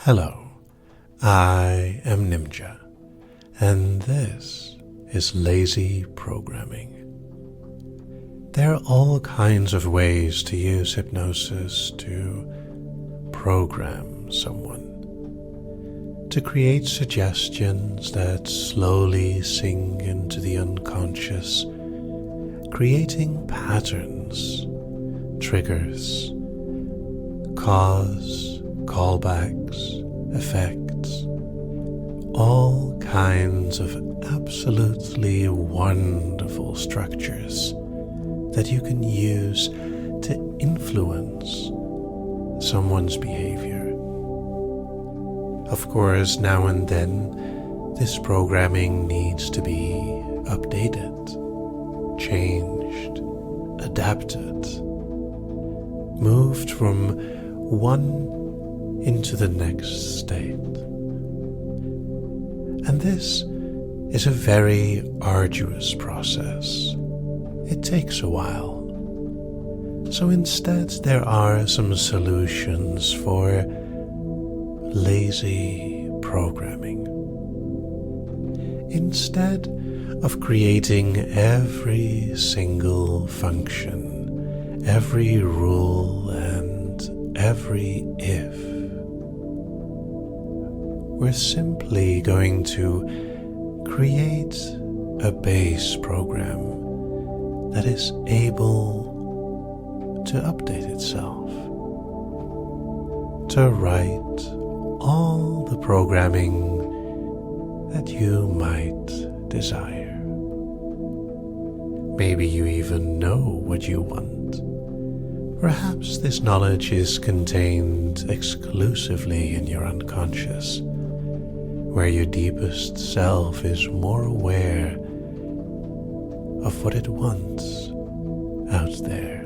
Hello, I am Ninja, and this is lazy programming. There are all kinds of ways to use hypnosis to program someone, to create suggestions that slowly sink into the unconscious, creating patterns, triggers, cause, callbacks, effects, all kinds of absolutely wonderful structures that you can use to influence someone's behavior. Of course, now and then, this programming needs to be updated, changed, adapted, moved from one into the next state. And this is a very arduous process. It takes a while. So instead, there are some solutions for lazy programming. Instead of creating every single function, every rule, and every if, we're simply going to create a base program that is able to update itself, to write all the programming that you might desire. Maybe you even know what you want. Perhaps this knowledge is contained exclusively in your unconscious, where your deepest self is more aware of what it wants out there.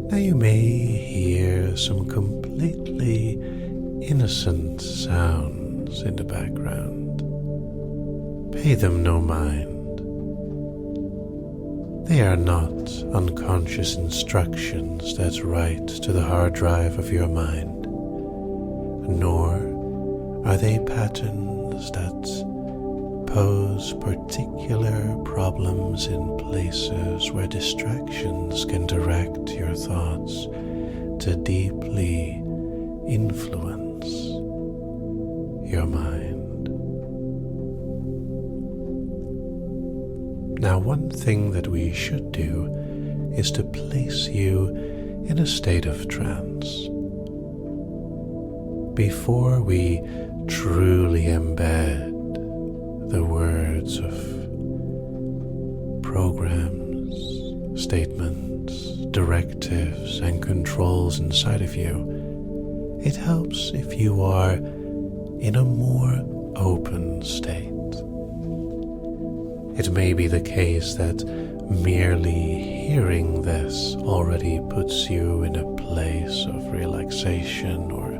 Now you may hear some completely innocent sounds in the background. Pay them no mind. They are not unconscious instructions that write to the hard drive of your mind, nor are they patterns that pose particular problems in places where distractions can direct your thoughts to deeply influence your mind. Now, one thing that we should do is to place you in a state of trance before we truly embed the words of programs, statements, directives, and controls inside of you. It helps if you are in a more open state. It may be the case that merely hearing this already puts you in a place of relaxation or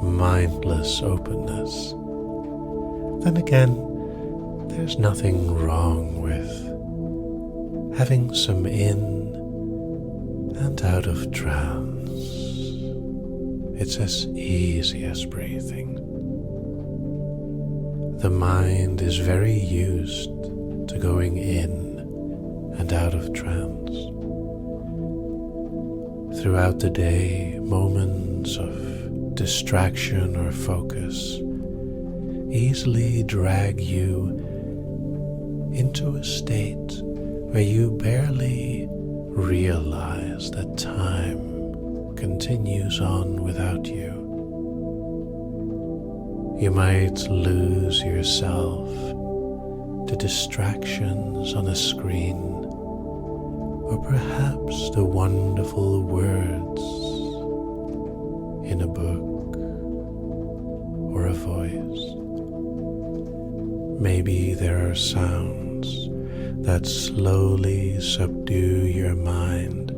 mindless openness. Then again, there's nothing wrong with having some in and out of trance. It's as easy as breathing. The mind is very used to going in and out of trance. Throughout the day, moments of distraction or focus easily drag you into a state where you barely realize that time continues on without you. You might lose yourself to distractions on a screen, or perhaps the wonderful words in a book or a voice. Maybe there are sounds that slowly subdue your mind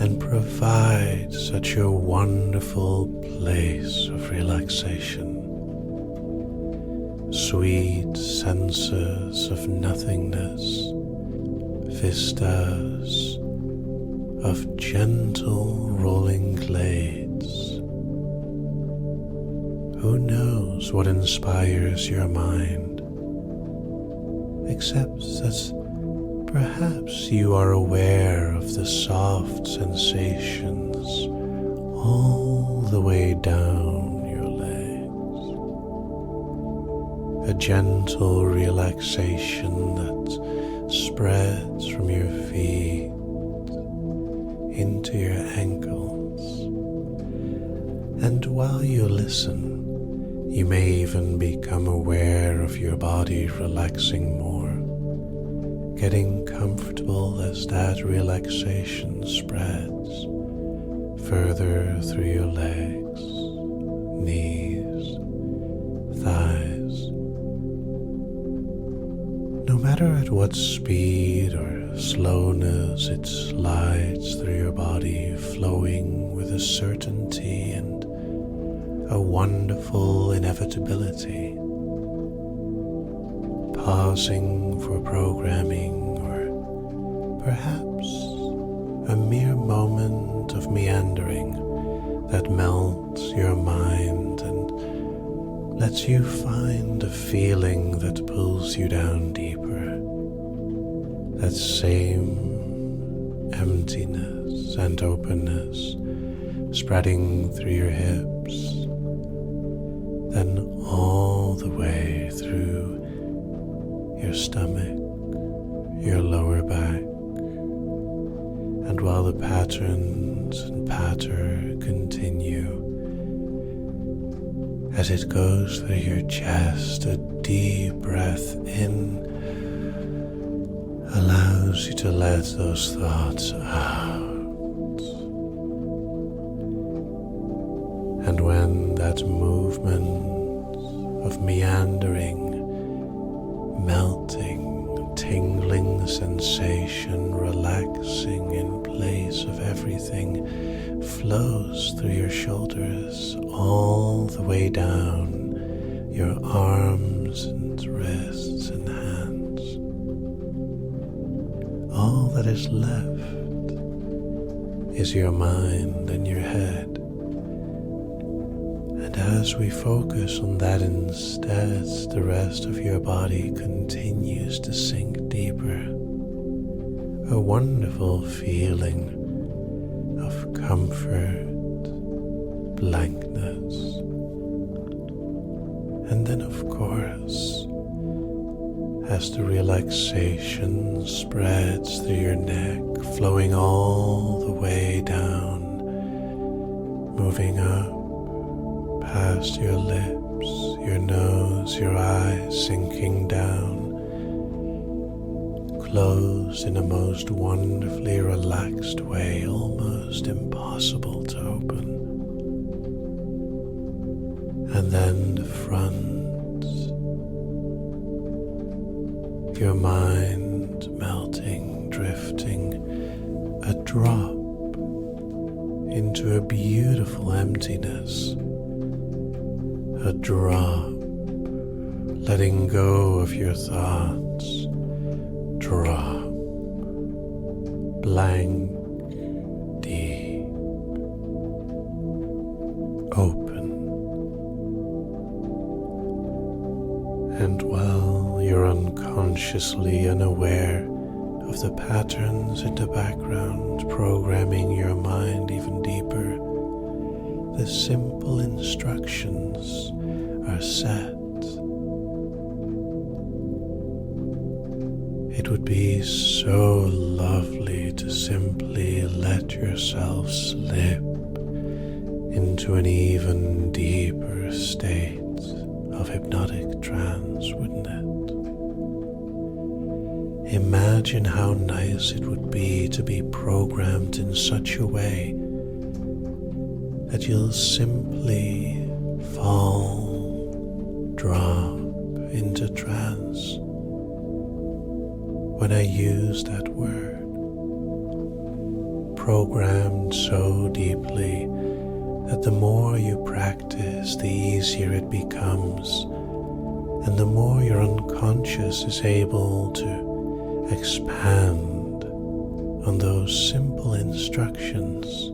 and provide such a wonderful place of relaxation. Sweet senses of nothingness, vistas of gentle rolling glades, Who knows what inspires your mind, except that perhaps you are aware of the soft sensations all the way down your legs. A gentle relaxation that spreads from your feet into your ankles. And while you listen, you may even become aware of your body relaxing more, getting comfortable as that relaxation spreads further through your legs, knees, thighs. No matter at what speed or slowness it slides through your body, flowing with a certainty and a wonderful inevitability, pausing for programming or perhaps a mere moment of meandering that melts your mind and lets you find a feeling that pulls you down deeper. That same emptiness and openness spreading through your hips, then all the way through your stomach, your lower back. And while the patterns and patter continue, as it goes through your chest, a deep breath in allows you to let those thoughts out. And when that movement of meandering, melting, tingling sensation, relaxing in place of everything, flows through your shoulders all the way down your arms and wrists and hands, all that is left is your mind and your head. And as we focus on that instead, the rest of your body continues to sink deeper. A wonderful feeling of comfort, blankness. And then, of course, as the relaxation spreads through your neck, flowing all the way down, moving up, past your lips, your nose, your eyes, sinking down, closed in a most wonderfully relaxed way, almost impossible to open. And then the front, your mind melting, drifting, a drop into a beautiful emptiness. A drop, letting go of your thoughts. Drop, blank, deep, open. And while you're unconsciously unaware of the patterns in the background programming your mind even deeper, the simple instructions are set. It would be so lovely to simply let yourself slip into an even deeper state of hypnotic trance, wouldn't it? Imagine how nice it would be to be programmed in such a way that you'll simply fall, drop into trance. When I use that word, programmed so deeply that the more you practice, the easier it becomes, and the more your unconscious is able to expand on those simple instructions.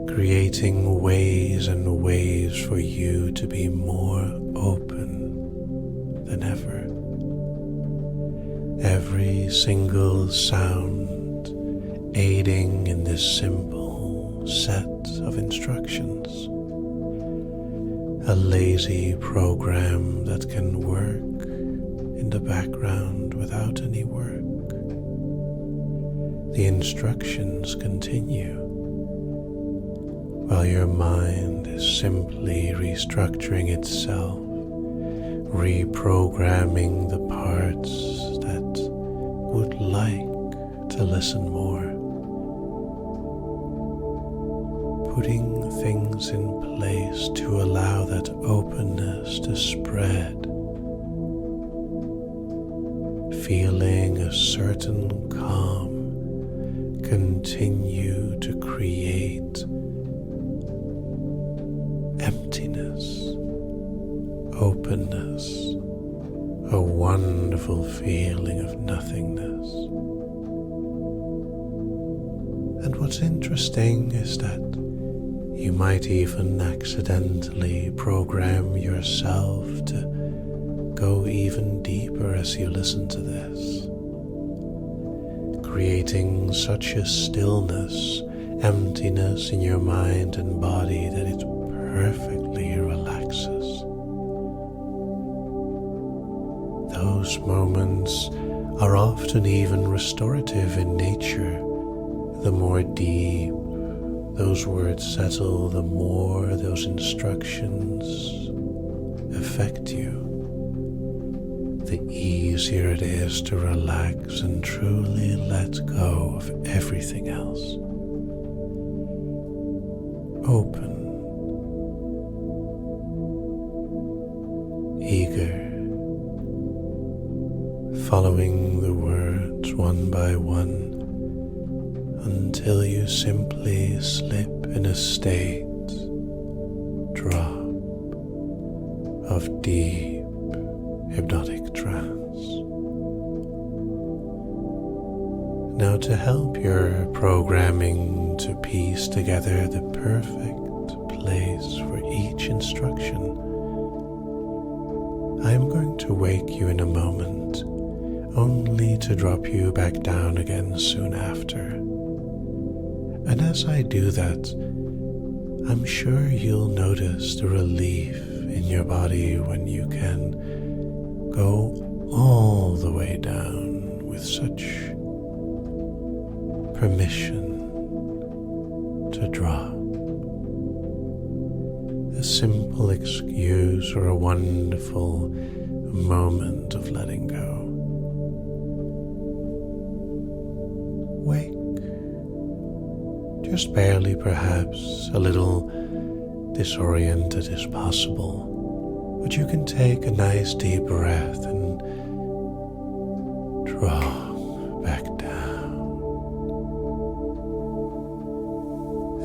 creating ways and ways for you to be more open than ever. Every single sound aiding in this simple set of instructions. A lazy program that can work in the background without any work. The instructions continue while your mind is simply restructuring itself, reprogramming the parts that would like to listen more, putting things in place to allow that openness to spread, feeling a certain calm continue to create emptiness, openness, a wonderful feeling of nothingness. And what's interesting is that you might even accidentally program yourself to go even deeper as you listen to this, creating such a stillness, emptiness in your mind and body that it perfectly relaxes. Those moments are often even restorative in nature. The more deep those words settle, the more those instructions affect you, the easier it is to relax and truly let go of everything else. Open, eager, following the words one by one until you simply slip in a state, drop of deep hypnotic trance. Now, to help your programming to piece together the perfect place for each instruction, I am going to wake you in a moment, only to drop you back down again soon after. And as I do that, I'm sure you'll notice the relief in your body when you can go all the way down with such permission to drop. A simple excuse or a wonderful moment of letting go. Wake, just barely perhaps, a little disoriented as possible. But you can take a nice deep breath and drop back down.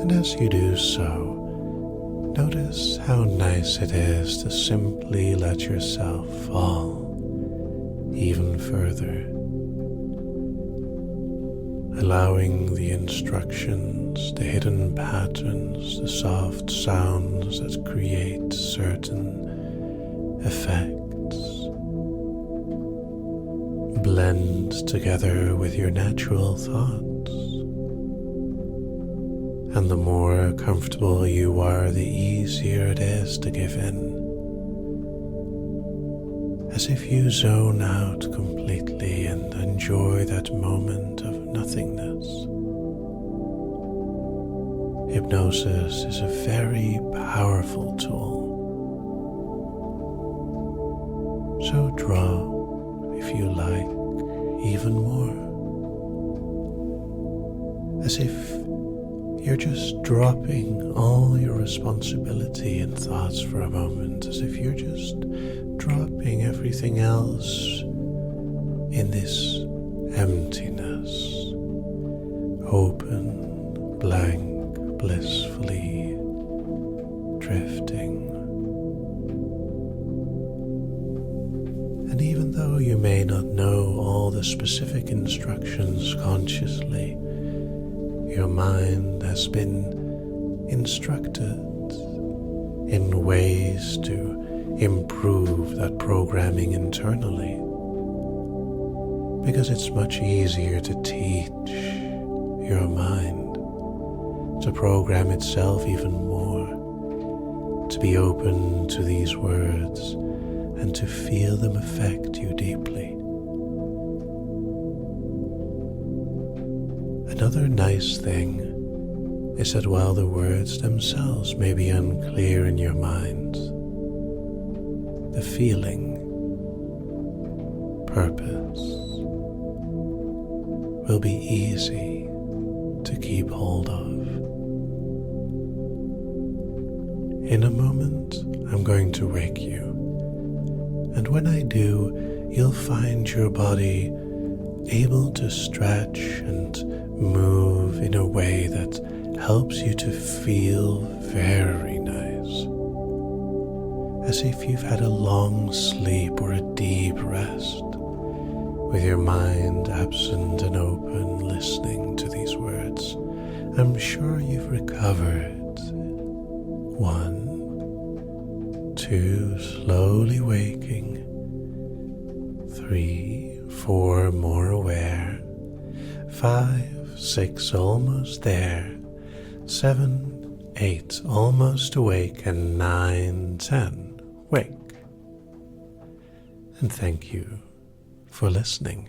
And as you do so, notice how nice it is to simply let yourself fall even further, allowing the instructions, the hidden patterns, the soft sounds that create certain effects blend together with your natural thoughts. And the more comfortable you are, the easier it is to give in, as if you zone out completely and enjoy that moment of nothingness. Hypnosis is a very powerful tool. So drop, if you like, even more, as if you're just dropping all your responsibility and thoughts for a moment, as if you're just dropping everything else in this emptiness, open, blank, blissfully drifting. And even though you may not know all the specific instructions consciously, your mind has been instructed in ways to improve that programming internally, because it's much easier to teach your mind to program itself even more, to be open to these words and to feel them affect you deeply. Another nice thing is that while the words themselves may be unclear in your mind, the feeling, purpose, will be easy to keep hold of. In a moment, I'm going to wake you, and when I do, you'll find your body able to stretch and move in a way that helps you to feel very nice, as if you've had a long sleep or a deep rest, with your mind absent and open, listening to these words. I'm sure you've recovered. 1, 2, slowly waking. 3, 4, more aware. 5, 6, almost there. 7, 8, almost awake. And 9, 10, wake. And thank you for listening.